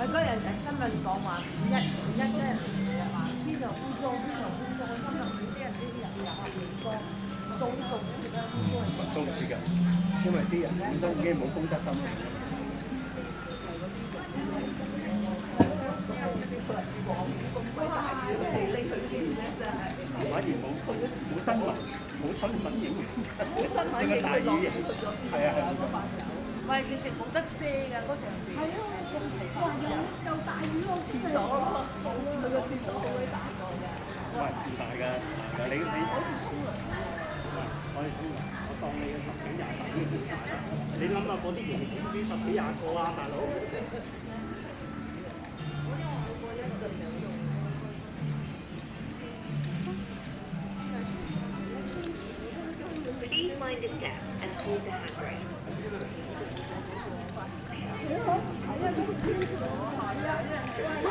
我嗰日新聞講話五一真係話邊度污糟，邊度污糟，我心諗啲人啲人入面多掃跟住咧污糟係都唔知㗎，因為啲人本身已經冇公德心。反而冇新聞影完，應該大雨影，係啊係啊。喂，其實冇得遮㗎嗰場雨。係啊，真係。哇！又大雨喎，廁所，佢個廁所好鬼大個㗎。唔係唔大㗎，你我哋沖涼，我當你10幾20大已經好大啦。你諗下嗰啲營點知10幾20個啊，大佬？ Please mind the steps and hold the handrail. 係啊，係啊，